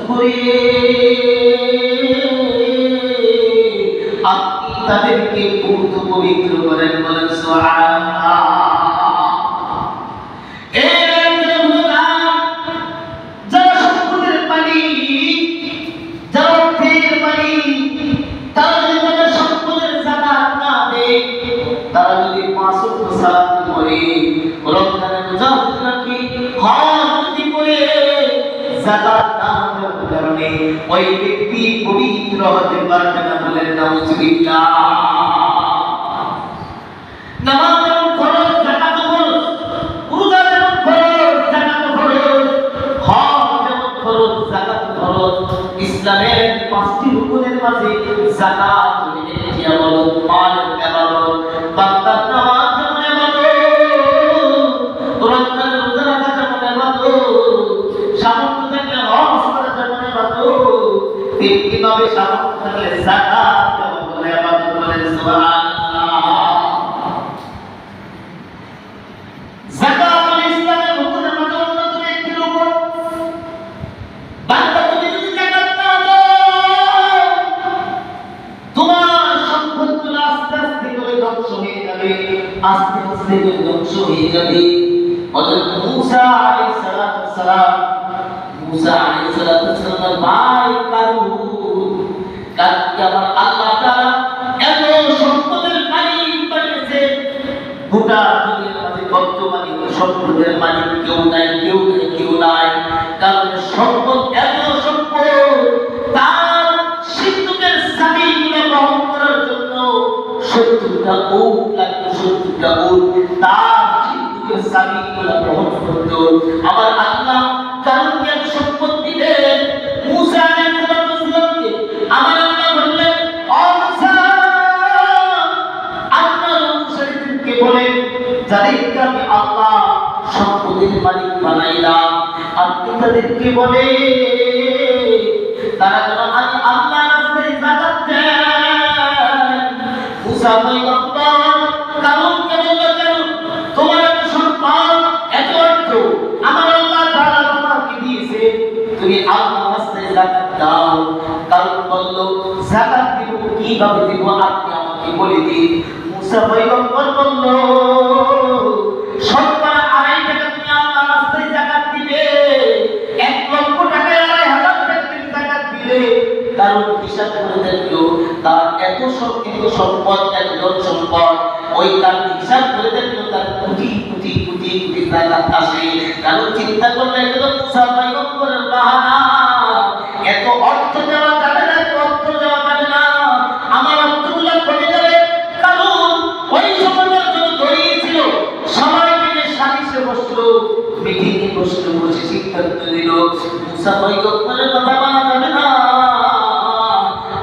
করে আপনি তাদেরকে পবিত্র করেন, বলেন সুবহানাল্লাহ। যারা সম্পদের মালিক, যারা অর্থের মালিক, তারা যদি তাদের সম্পদের যাকাত না দেয়, তারা যদি 5 ওয়াক্ত সালাত পড়ে, রমজানের রোজা রাখে, হজ যদি করে, যাকাত না দেওয়ার কারণে ওই ব্যক্তি পবিত্র হতে পারবে না, বলেন নাউজুবিল্লাহ। নামাজ যেমন ফরজ, যাকাত ফরজ, রোজা যেমন ফরজ, যাকাত ফরজ, হজ যেমন ফরজ, যাকাত ফরজ। ইসলামের 5টি রুকুনের মাঝে যাকাত হলো একটি ইবাদত, মালের ইবাদত। বান্দার নামাজ যেমন ইবাদত, রমজানের রোজা রাখা যেমন ইবাদত, সামর্থ্য থাকলে হজ করা যেমন ইবাদত, তেমনিভাবে সামর্থ্য থাকলে যাকাত দেওয়া যেমন ইবাদত, বলেন সুবহানাল্লাহ। যাকাত হলো ইসলামের রুকুনের মাঝে অন্যতম একটি রুকুন। বান্দা তুমি যদি যাকাত না দাও, তোমার সম্পদগুলো আস্তে আস্তে করে ধ্বংস হয়ে যাবে, আস্তে আস্তে করে ধ্বংস হয়ে যাবে। হযরত মুসা আলাইহিস সালাম, মুসা আলাইহিস সালামের ভাই কারুন আমার আল্লাহ তাআলা এত সম্পদের মালিক বানিয়েছে, গোটা দুনিয়ার মাঝে বর্তমানে সম্পদের মালিক কেউ নাই, কেউ নাই, কেউ নাই। কারণ সম্পদ, এত সম্পদ, তার সিন্ধুকের চাবিগুলো বহন করার জন্য 70টা উট লাগতো, 70টা উট তার সিন্ধুকের চাবিগুলো বহন করত। আমার আল্লাহ কারণকে এত সম্পদ দিলেন মুসা আলাইহিস সালামকে। আমার আল্লাহ বললেন, ও মুসা, আপনার অনুসারীদেরকে বলেন, যাদেরকে আমি আল্লাহ সম্পদের মালিক বানাইলাম, আপনি তাদেরকে বলে তারা যেন আমি আল্লাহর রাস্তায় যাকাত দেন। মুসা পয়গম্বর কারণকে বলল, কেন তোমার এত সম্পদ, এত অর্থ আমার আল্লাহ তাআলা তোমাকে দিয়েছে, তুমি আল্লাহর রাস্তায় যাকাত দাও। কারণ বলল, যাকাত দিব, কিভাবে দিব আপনি আমাকে বলে দিন। মুসা পয়গম্বর বলল, শতকরা 2.5 টাকা তুমি আল্লাহর রাস্তায় যাকাত দিবে, 1 লক্ষ টাকায় 2,500 টাকা তুমি যাকাত দিলে। কারণ হিসাব করে দেখলো তার এত সম্পদ, এত ধন সম্পদ, ওই তার হিসাব করে দেখলো তার কোটি কোটি কোটি কোটি যাকাত আসে। কারণ চিন্তা করলে এটা মুসা পয়গম্বরের বাহানা, এত অর্থ দেওয়া যাবে না, এত অর্থ দেওয়া যাবে না, আমার অর্থগুলো কমে যাবে। কারণ ওই সময়টার জন্য ধরিয়েছিল, সবাই মিলে সালিশে বসলো, মিটিংয়ে বসলো, বসে সিদ্ধান্ত নিল মুসা পয়গম্বরের কথা মানা যাবে না।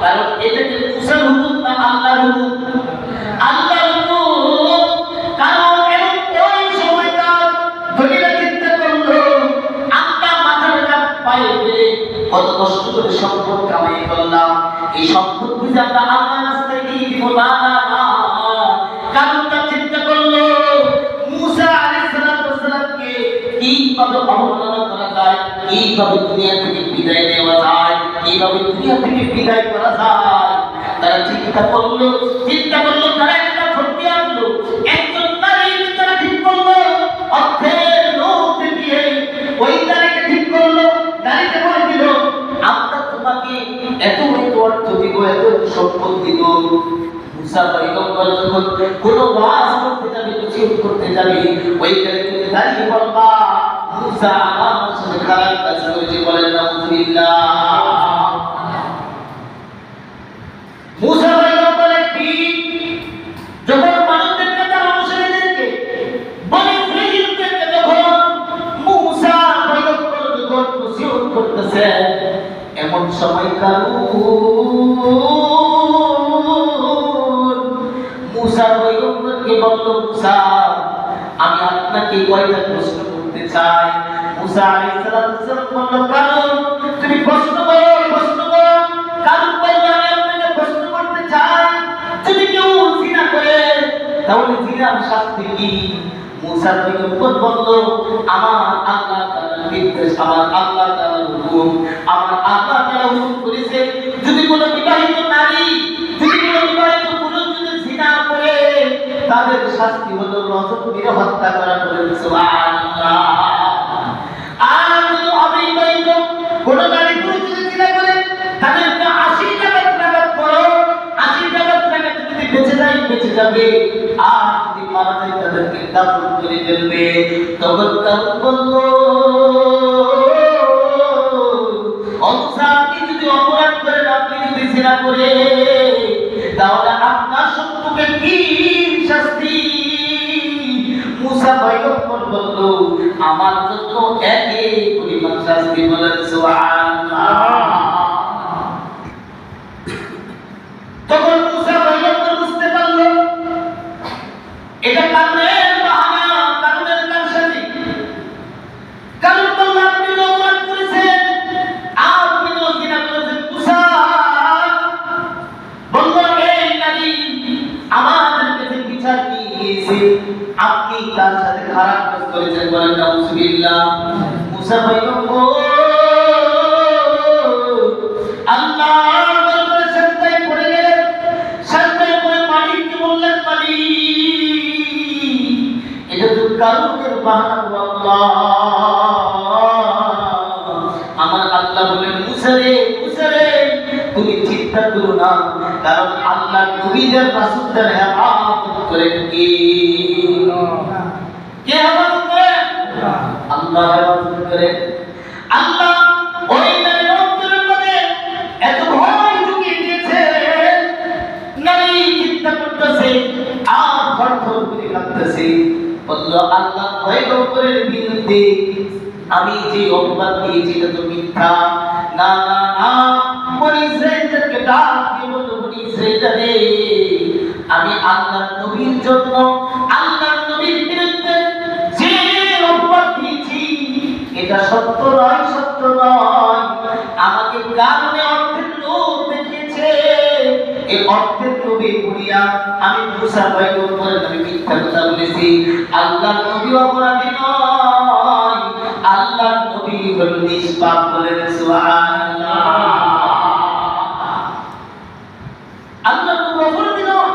কারণ এটা যে মুসার হুকুম না, আল্লাহর হুকুম, আল্লাহর হুকুম। কারণ ওই সময়টা ধনীরা চিন্তা করলো, আমরা মাথার কাপ পায়ে ফেলে কত কষ্ট করে সম্পদ কামাই করলাম, এই সম্পদ বুঝে আমরা আল্লাহর রাস্তায় দিয়ে দিব না, না, না। কারণটা চিন্তা করলো মুসা আলাইহিস সালামকে কিভাবে অবমাননা করা যায়, কিভাবে দুনিয়া থেকে বিদায় নেওয়া যায়, কিভাবে দুনিয়া থেকে বিদায় করা যায়। তারা চিন্তা করলো, তারা একটা ভর্তি আনলো, একজন নারীর তারা ঠিক করলো, অর্থের লোভ দেখিয়ে ওই নারীকে ঠিক করলো, নারীকে বলে দিল, আমরা তোমাকে এত অর্থ দিব, এত সম্পদ দিব। মুসা পয়গম্বর যখন কোনো ওয়াজ করতে যাবে, নসিহত করতে যাবে, ওইখানে তুমি দাঁড়িয়ে বলবা, মুসা আমার সাথে খারাপ কাজ করেছে, বলেন নাউজুবিল্লাহ। মুসা পয়গম্বর একটি যখন মানুষদেরকে, তার অনুসারীদেরকে, বনি ইসরাঈলদেরকে যখন মুসা পয়গম্বর যখন নসিহত করতেছে, এমন সময় মুসা পয়গম্বরকে বলল, মুসা, আমি আপনাকে কয়টা প্রশ্ন করতে চাই। মুসা আলাইহিস সালাম বলল, কারণ তুমি প্রশ্ন করো, প্রশ্ন করো। কারণ বলল, আমি আপনাকে প্রশ্ন করতে চাই, যদি কেউ জিনা করে তাহলে জিনার শাস্তি কি? মুসা পয়গম্বর বলল, আমার আল্লাহ তাআলার নির্দেশ, আমার আল্লাহ তাআলার হুকুম আমার আল্লাহ তাআলা হুকুম করেছে যদি কোনো বিবাহিত নারী যদি কোনো বিবাহিত পুরুষ যদি জিনা করে তাদের শাস্তি হলো রজম মেরে হত্যা করা বলে সুবহানাল্লাহ আর যদি অবিবাহিত কোনো নারী পুরুষ যদি জিনা করে তাদেরকে 80 টাকা করো 80 টাকা যদি বেঁচে যায় বেঁচে যাবে আর যদি মারা যায় তাদেরকে দাফন করে ফেলবে তখন কারণ বলল আপনি যদি অপরাধ করেন আপনি যদি জিনা করে তাহলে আপনার সম্পর্কে কি শাস্তি মুসা পয়গম্বর বলল আমার জন্য একই পরিমাণ শাস্তি বলেন সুবহানাল্লাহ তখন মুসা পয়গম্বর বুঝতে পারল এটা কারণের বাহানা কারণের কারসাজি কারণ বলল আপনি অপরাধ করেছেন আপনি তো জিনা করেছেন মুসা বলল এই নারী আমাদের কাছে বিচার নিয়ে গিয়েছে আপনি তার সাথে খারাপ কাজ করেছেন বলেন নাউজুবিল্লাহ মুসা পয়গম্বর আল্লাহর দরবারে সাজদায় পড়ে গেলেন সাজদায় পড়ে মালিককে বললেন মালিক এটা তো কারণের বাহানা আল্লাহ আমার আল্লাহ বলেন মুসা রে তুমি চিন্তা করো না কারণ আল্লাহ নবীদের রাসূলদের হেফাজত করেন কে হেফাজত করেন আল্লাহ হেফাজত করেন আল্লাহ ওই নারীর অন্তরের মধ্যে এত ভয় ঢুকিয়ে দিয়েছে নারী চিন্তা করতেছে আর থরথর করে কাঁপতেছে বলল আল্লাহ পয়গম্বরের বিরুদ্ধে আমি যে অপবাদ দিয়েছি এটা তো মিথ্যা না না না বনি ইসরাঈলকে ডাক দিয়ে বলল বনি ইসরাঈলরে আমি আল্লাহর নবীর জন্য আল্লাহর নবীর বিরুদ্ধে যে অপবাদ দিয়েছি এটা সত্য নয় আমাকে কারণে অর্থের লোভ দেখিয়েছে এই অর্থের লোভে পড়িয়া আমি মুসা পয়গম্বরের নামে মিথ্যা কথা বলেছি আল্লাহর নবী অপরাধী নয় আল্লাহর নবী হলেন নিষ্পাপ বলেন সুবহানাল্লাহ আল্লাহর নবী অপরাধী নয়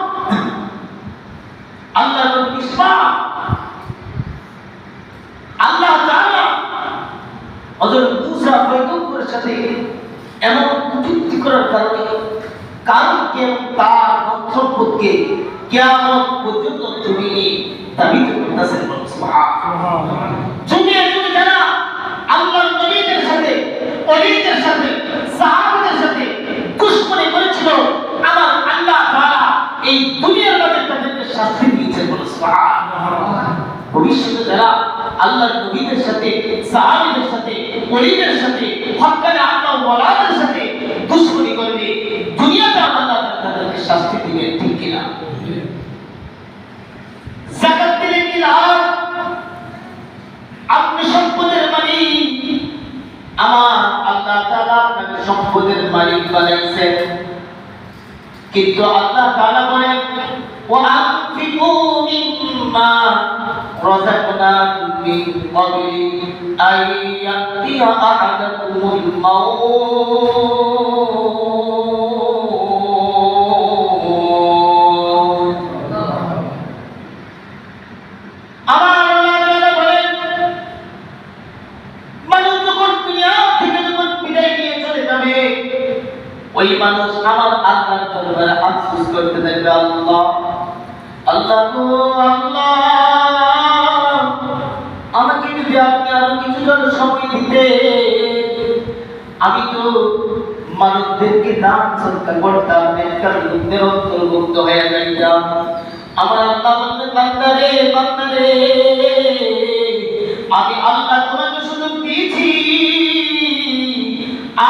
আল্লাহর নবী নিষ্পাপ আল্লাহ তাআলা হযরত মুসা পয়গম্বরের সাথে এমন কুযুক্তি করার কারণে কারণকে তার সম্পদকে কিয়ামত পর্যন্ত জমিনে দাবি করতেছেন সুবহানাল্লাহ যুগে যুগে যারা আল্লাহর নবীদের সাথে ওলিদের সাথে সাহাবাদের সাথে দুশমনি করেছিল আমার আল্লাহ তাআলা এই দুনিয়ার মধ্যে তাদেরকে শাস্তি দিয়েছেন সুবহানাল্লাহ ভবিষ্যতে যারা আল্লাহর নবীদের সাথে সাহাবাদের সাথে ওলিদের সাথে হক্কানে আল্লাহ ওয়ালাদের সাথে দুশমনি করবে দুনিয়াতে আল্লাহ তাদেরকে শাস্তি দিবেন ঠিক কিনা যাকাত দিলে কি লাভ আপনি সম্পদের মালিক আমার আল্লাহ তাআলা আপনাকে সম্পদের মালিক বানাইছেন কিন্তু আল্লাহ তাআলা বলেন ওয়া আনফিকু মিম্মা রাযাকনাকুম মিন ক্বাবলি আন ইয়াতিয়া আহাদাকুমুল মাউত আমার আল্লাহ তাআলা বলেন মানুষ যখন দুনিয়া থেকে যখন বিদায় নিয়ে চলে যাবে ওই মানুষ আমার আল্লাহর দরবারে আফসোস করতে থাকবে আল্লাহ আমাকে যদি আপনি আরো কিছু সময় দিতে আমি তো মানুষদেরকে দান সৎকার করতাম নেককার লোকদের অন্তর্ভুক্ত হয়ে যাইতাম আমার আল্লাহ বললেন বান্দারে আমি আল্লাহ তোমাকে সুযোগ দিয়েছি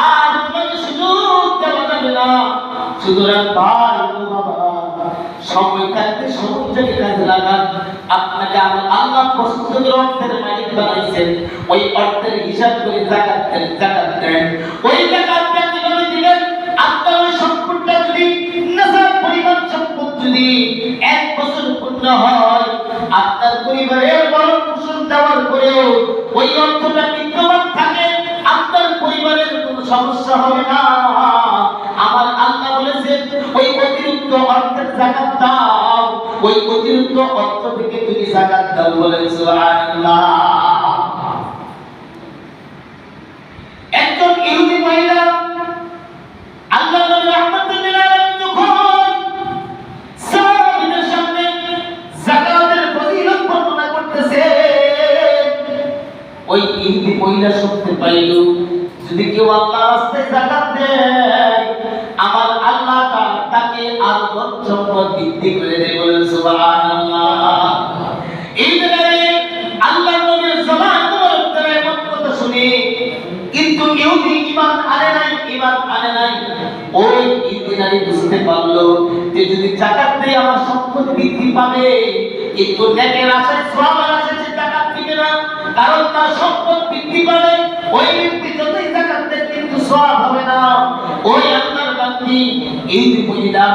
আর তোমাকে সুযোগ দেওয়া যাবে না সুতরাং ভাই ও বাবা সময় থাকতে সময়টাকে কাজে লাগান আপনাকে আমার আল্লাহ পছন্দের অর্থের মালিক বানাইছেন ওই অর্থের হিসাব করে যাকাত দেন ওই যাকাত কিভাবে দিবেন আপনার ওই সম্পদটা যদি নিসাব পরিমাণ সম্পদ যদি 1 বছর পূর্ণ হয় আপনার পরিবারের বড় পোষণ দেওয়ার পরেও ওই অর্থটা বিদ্যমান থাকে আপনার পরিবারের সমস্যা হবে না। আমার আল্লাহ বলেছেন ওই অতিরিক্ত অর্থের যাকাত দাও, ওই অতিরিক্ত অর্থ থেকে তুমি যাকাত দাও। বলেন সুবহানাল্লাহ। একজন ইহুদি মহিলা আল্লাহ নবী রাহমাতুল্লাহ আলাইহি যখন সাহাবীদের সামনে যাকাতের ফজিলত বর্ণনা করতেছে, ওই ইহুদি মহিলা শুনতে পাইল যদি কেউ আল্লাহর রাস্তায় যাকাত দেয় আমার আল্লাহ তাকে আর ধন সম্পদ বৃদ্ধি করে দেয়। বলেন সুবহানাল্লাহ। এই জায়গায় আল্লাহর নবীর জবান মুবারক এমন কথা শুনে কিন্তু ইহুদি ঈমান আনে নাই। ওই ইহুদি নারী বুঝতে পারলো যে যদি যাকাত দেয় আমার সম্পদ বৃদ্ধি পাবে, কিন্তু নেকের আশায় সওয়াবের আশায় সে যাকাত দিবে না, কারণ তার সম্পদ বৃদ্ধি পাবে। ওই ব্যক্তি যতই যাকাত দেয় কিন্তু সওয়াব হবে না। ওই আল্লাহর বান্দী ইহুদি মহিলা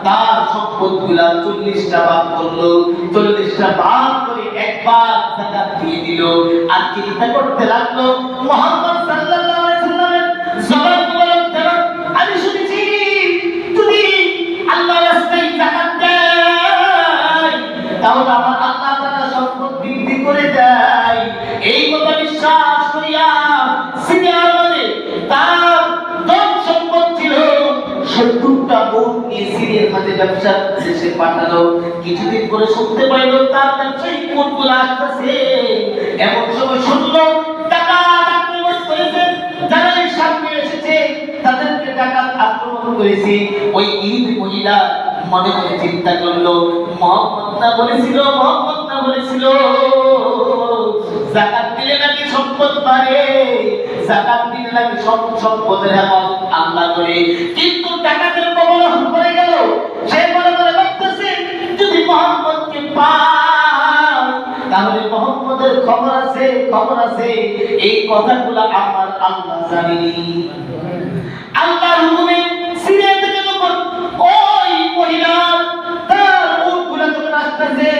তার সম্পদগুলা 40টা ভাগ করলো, 40টা ভাগ করে একবার যাকাত দিয়ে দিল। আর চিন্তা করতে লাগলো মুহাম্মদ সাল্লাল্লাহু আলাইহি সাল্লামের জবান মুবারক দ্বারা আমি শুনেছি যদি আল্লাহর রাস্তায় যাকাত দেয় তাহলে আমার আল্লাহ তাআলা সম্পদ বৃদ্ধি করে দেয়। এই কথা বিশ্বাস করিয়া সিরিয়ার মধ্যে তার ধন সম্পদ ছিল 70টা উট নিয়ে সিরিয়ার মাঝে ব্যবসা দেশে পাঠালো। কিছুদিন পরে শুনতে পাইল তার ব্যবসায়িক উটগুলো আসতেছে। এমন সময় শুনলো ডাকাত আক্রমণ করেছে, যারা এই সামনে এসেছে তাদেরকে ডাকাত আক্রমণ করেছে। ওই ইহুদি মহিলা মনে মনে চিন্তা করলো মুহাম্মদ না বলেছিল যাকাত দিলে নাকি সম্পদ বাড়ে, যাকাত দিলে নাকি সম্পদের হেফাজত আল্লাহ করে। কিন্তু ডাকাতের কবলে পড়ে গেল। সে মনে মনে ভাবতেছে যদি মুহাম্মদকে পায় তাহলে মুহাম্মদের খবর আছে। এই কথাগুলো আমার আল্লাহ জানেনি। আল্লাহর হুকুমে সিরিয়া থেকে যখন ওই মহিলা তার উটগুলো যখন আসতেছে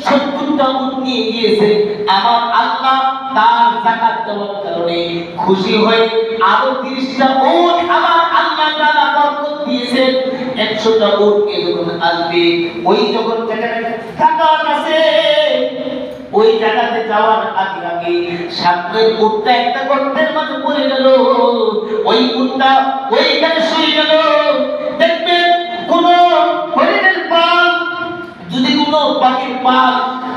70টা উট নিয়ে গিয়েছে, আমার আল্লাহ তার যাকাত দেওয়ার কারণে খুশি হয়ে আরো 30টা উট আমার আল্লাহ তাআলা বরকত দিয়েছেন। 100টা উট যখন আসবে ওই যখন যাকাত আছে ওই জায়গাতে যাওয়ার আগে সামনের উটটা একটা গর্তের মাঝে পড়ে গেল। ওই উটটা ওইখানে শুয়ে গেল। দেখবেন কোন হরিণের পাল যদি কোনো পাখির পাল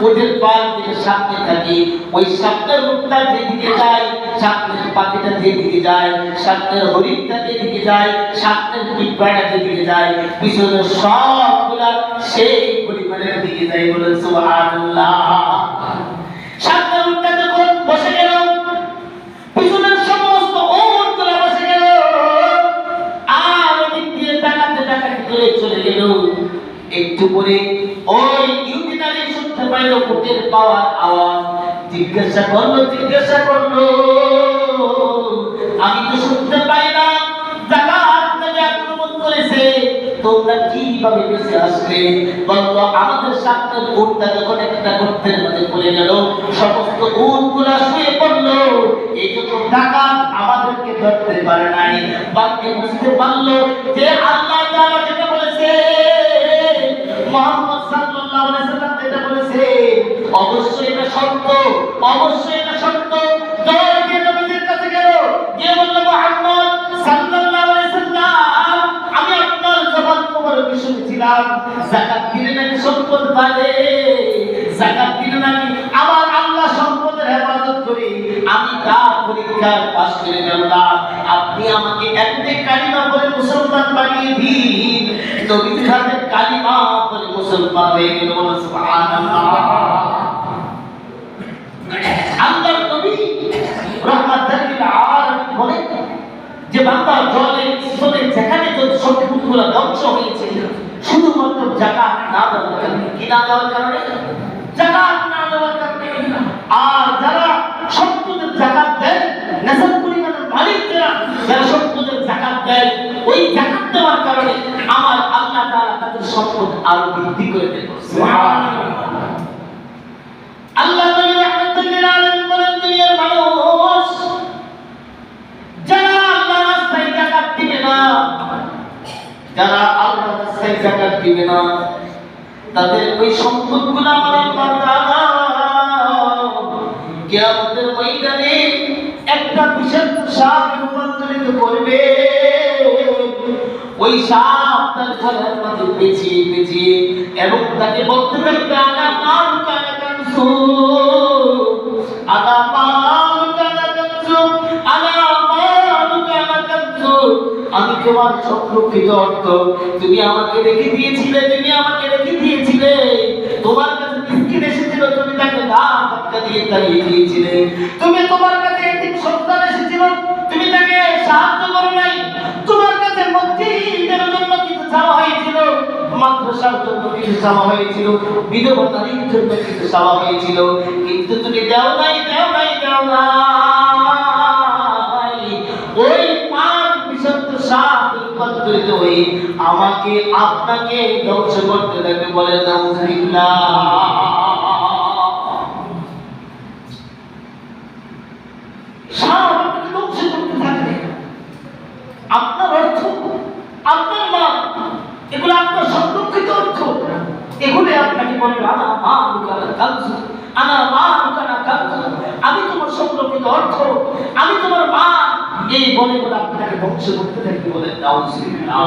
ওদের পাল থেকে সামনে থাকে, ওই সামনের উটটা যেদিকে যায় সামনের পাখিটা যেদিকে যায়, সামনের হরিণটা যেদিকে যায়, সামনের পিঁপড়াটা যেদিকে যায়, পিছনের সবগুলা সেই পরিবারের দিকে যায়। বলেন সুবহানাল্লাহ। সামনের উটটা যখন বসে গেল পিছনের সমস্ত উটগুলা বসে গেল আর ওদিক দিয়ে ডাকাতে করে চলে গেল। একটু পরে ওই ইহুদি নারী শুনতে পাইল উটের পাওয়ার আওয়াজ। জিজ্ঞাসা করলো আমি তো শুনতে পাই না, যাকাত নবী আক্রমণ করেছে, তোমরা কিভাবে বেঁচে আসলে? বললো আমাদের সামনের উটটা যখন একটা গর্তের মধ্যে পড়ে গেল সমস্ত উটগুলা শুয়ে পড়লো, এই জন্য ডাকাত আমাদেরকে ধরতে পারে নাই। বাকি বুঝতে পারলো যে আল্লাহ তাআলা যেটা বলেছে, মুহাম্মদ সাল্লাল্লাহু আলাইহি সাল্লাম যেটা বলেছে অবশ্যই এটা সত্য। দৌড়ে নবীর কাছে গেল, গিয়ে বলল মুহাম্মদ সাল্লাল্লাহু আলাইহি সাল্লাম আমি আপনার জবান মুবারক শুনেছিলাম যাকাত দিলে নাকি সম্পদ বাড়ে, যাকাত দিলে নাকি আমার আল্লাহ সম্পদের হেফাজত করে। আমি তার পরীক্ষায় পাস করে গেলাম। আপনি আমাকে একটি কালিমা বলে মুসলমান বানিয়ে দিন। নবীর হাতে কালিমা বলে মুসলমান হয়ে গেল। সুবহানাল্লাহ। আল্লাহর নবী রাহমাতুল লিল আলামিন বলেন যে বান্দা জলে স্থলে যেখানে যত সম্পদগুলো ধ্বংস হয়েছে শুধুমাত্র যাকাত না দেওয়ার কারণে। কি না দেওয়ার কারণে? যাকাত না দেওয়ার কারণে। আর যারা সম্পদের যাকাত দেয়, নেশার পরিমাণের মালিক যারা সম্পদের যাকাত দেয়, ওই যাকাত দেওয়ার কারণে আমার আল্লাহ তাআলা তাদের সম্পদ আরো বৃদ্ধি করে দেন। সুবহানাল্লাহ। আল্লাহ নবী রাহমাতুল লিল আলামিন বলেন দুনিয়ার মানুষ যারা আল্লাহর যারা আল্লাহর রাস্তায় যাকাত দিবে না তাদের ওই সম্পদগুলো আমার আল্লাহ তাআলা কিয়ামতের ময়দানে একটা বিষাক্ত সাপে রূপান্তরিত করবে। ওই সাপ তার গলার মধ্যে পেঁচিয়ে পেঁচিয়ে এবং তাকে বলতে থাকবে আনা মাল কানা কানসু, আনা মাল কানা কানসু, আনা মাল কানা কানসু। আমি তোমার সংরক্ষিত অর্থ, তুমি আমাকে রেখে দিয়েছিলে, তুমি আমাকে রেখে দিয়েছিলে। তোমার কাছে মিসকিন এসেছিল, তুমি তাকে ধাক্কা দিয়ে তাড়িয়ে দিয়েছিলে। তুমি তোমার কাছে এতিম সন্তান এসেছিল, তুমি তাকে সাহায্য করো নাই। তোমার কাছে মসজিদের জন্য কিছু চাওয়া হয়েছিল, মাদ্রাসার জন্য কিছু চাওয়া হয়েছিল, বিধবা নারীর জন্য কিছু চাওয়া হয়েছিল, কিন্তু তুমি দাও নাই, দাও নাই, দাও নাই। ওই পাঁচ বিষাক্ত সাপ রূপান্তরিত হয়ে আমাকে আপনাকে ধ্বংস করতে থাকে। বলে নাউযুবিল্লাহ। সাপ ধ্বংস করতে থাকবে। আপনার অর্থ, আপনার মা, এগুলো আপনার সংরক্ষিত অর্থ, এগুলো আপনাকে বলবে আনা মালুকা কানজু, আনা মালুকা কানজু। আমি তোমার সংরক্ষিত অর্থ, আমি তোমার মা। এই বলে বলে আপনাকে ধ্বংস করতে থাকবে। বলে নাউযুবিল্লাহ।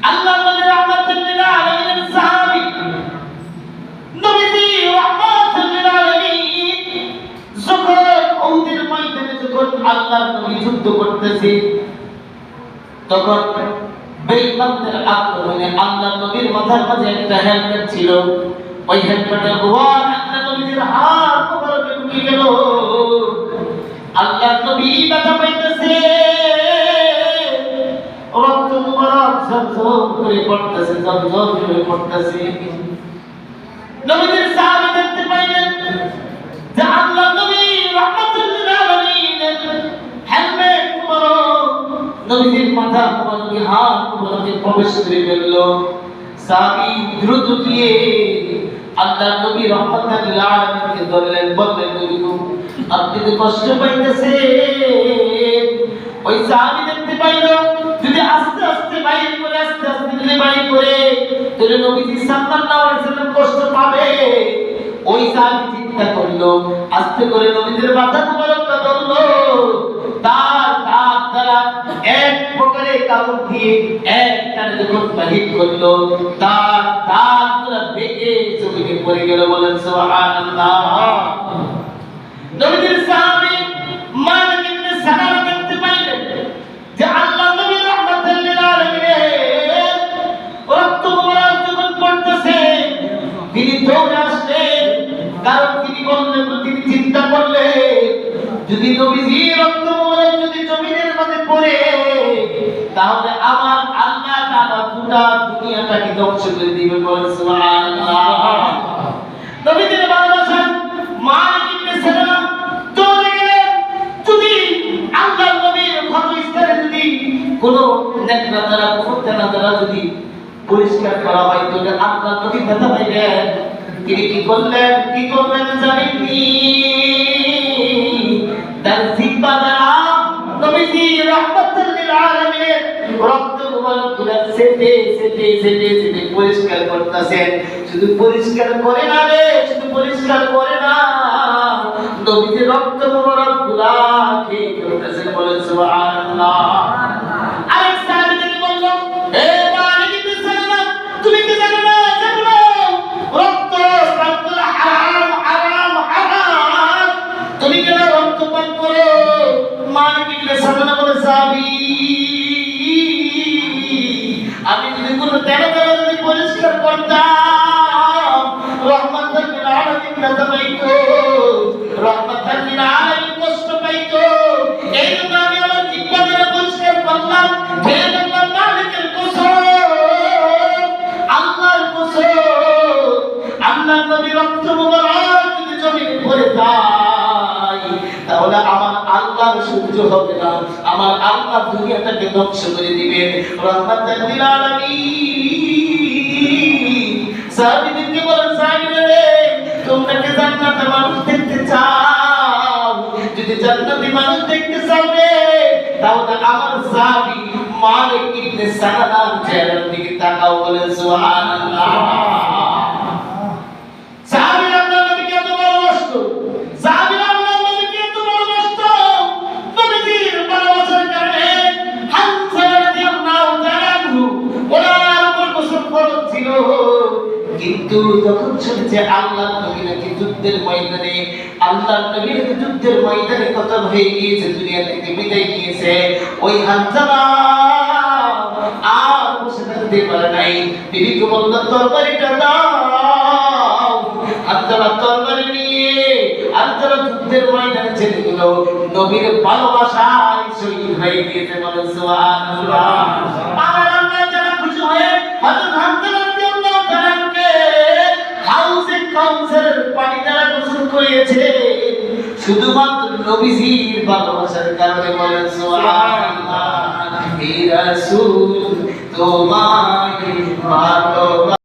আল্লাহর নবী রাহমাতুল লিল আলামিনের সাহাবী নবীজি রাহমাতুল লিল আলামিন যখন উহুদের ময়দানে যখন আল্লাহর নবী যুদ্ধ করতেছে, তখন বেঈমানদের আক্রমণে আল্লাহর নবীর মাথার মাঝে একটা হেলমেট ছিল। ওই হেলমেটের গোয়াল আল্লাহর নবীর হাত মোবারকে ঢুকে গেল। আল্লাহর নবী ব্যথা পাইতেছে, রক্ত মোবারক ঝরঝর করে পড়তেছে, ঝরঝর করে পড়তেছে। নবীর সাহাবী দেখতে পাইলেন যে আল্লাহর নবী রাহমাতুল লিল আলামিনের হেলমেট মোবারক নবীর মাথা মোবারকে হাত মোবারকে প্রবেশ করে গেল। সাহাবী দ্রুত গিয়ে আল্লাহর নবী রাহমাতুল লিল আলামিনকে ধরলেন, বললেন নবী গো, আপনি তো কষ্ট পাইতেছেন। ওই সাহাবী দেখতে পাইল যদি আস্তে আস্তে বাইর করে, আস্তে আস্তে যদি বাইর করে, তাহলে নবীজি সাল্লাল্লাহু আলাইহি সাল্লাম কষ্ট পাবে। ওই সাহাবী চিন্তা করলো, আস্তে করে নবীজির মাথা মোবারকটা ধরলো, তার দাঁত দ্বারা এক প্রকারে কামড় দিয়ে একটানে যখন বাহির করলো, তার দাঁত গুলো ভেঙে জমিনে পড়ে গেল। বলেন সুবহানাল্লাহ। নবীজির সাহাবী মালিক ইবনে সানারা দেখতে পাইলেন যে আল্লাহর নবী রাহমাতুল লিল আলামিনের রক্ত মোবারক যখন পড়তেছে, তিনি দৌড়ে আসলেন। কারণ তিনি বললেন, তিনি চিন্তা করলেন যদি নবীজির রক্ত মোবারক যদি জমিনের মধ্যে পড়ে, তাহলে আমার আল্লাহ তাআলা পুরো দুনিয়াটাকে ধ্বংস করে দিবেন। বলেন সুবহানাল্লাহ। নবীজির ভালোবাসা মালিক ইবনে সানারা দৌড়ে গেলেন। যদি আল্লাহর নবীর ক্ষতস্থানে যদি কোনো নেকড়া দ্বারা, কুকুরখানা দ্বারা যদি পরিষ্কার করা হয়, তাহলে আল্লাহর নবী ব্যথা পাইবেন। তিনি কি করলেন, কি করলেন জানেননি? তার জিহ্বা দ্বারা নবীজি রাহমাতুল লিল আলামিনের রক্ত মোবারক গুলো সেটে সেটে সেটে সেটে পরিষ্কার করতেছেন। শুধু পরিষ্কার করে না রে, শুধু পরিষ্কার করে না, নবীজি রক্ত মোবারক গুলা খেয়ে ফেলতেছেন। বলেন সুবহানাল্লাহ। আরেক সাহাবী থেকে বলল, হে মালিক ইবনে সানারা, তুমি কি জানো না, জানো না রক্ত হারাম, হারাম, হারাম, তুমি কেন রক্ত পান করো? মালিক ইবনে সানারা বলে, সাহাবী, আমি যদি কোনো তেরো তেরো যদি পরিষ্কার করতাম, রহমাতুল লিল আলামিন ব্যথা পাইতো, রহমাতুল লিল আলামিন কষ্ট পাইতো। এই জন্য আমি আমার জিহ্বা দ্বারা পরিষ্কার করলাম। হে আল্লাহ, মালিকের কসম, আল্লাহর কসম, আল্লাহর নবী রক্ত মোবারক যদি জমিনে পড়ে যায়, তাহলে আমার আল্লাহর সহ্য হবে না, আমার আল্লাহ দুনিয়াটাকে ধ্বংস করে দিবেন। রহমাতুল লিল আলামিন সাহাবীদেরকে বলেন, সাহাবীরা রে, তোমরা কি জান্নাতে মানুষ দেখতে চাও? যদি জান্নাতে মানুষ দেখতে চাও রে, তাহলে আমার সাহাবী মালিক ইবনে সানার চেহারার দিকে তাকাও বলে সুবহানাল্লাহ। সাহাবী আল্লাহর নবীকে এত ভালোবাসতো, সাহাবী আল্লাহর নবীকে এত ভালোবাসতো, নবীর ভালোবাসার কারণে হামজা রাদিয়াল্লাহু তাআলা আনহু ওনার উপর গোসল ফরজ ছিল। কিন্তু যখন শুনেছে আল্লাহর নবী নাকি যুদ্ধের ময়দানে, আল্লাহর নবী নাকি যুদ্ধের ময়দানে কতল হয়ে গিয়েছে, দুনিয়া থেকে বিদায় নিয়েছে, ওই হামজা আর বসে থাকতে পারে নাই। বিবিকে বলল তরবারিটা দাও। হামজা তরবারি নিয়ে হামজা যুদ্ধের ময়দানে চলে গেল, নবীর ভালোবাসায় শহীদ হয়ে গিয়েছে বলে সুবহানাল্লাহ। আমার আল্লাহ যারা খুশি হয়ে হযরত হামজা রাদিয়াল্লাহু তাআলাকে হাউজে কাউসারের পানি দ্বারা গোসল করিয়েছে শুধুমাত্র নবীজির ভালোবাসার কারণে বলে সুবহানাল্লাহ। হে রাসূল তোমায় ভালোবাসি।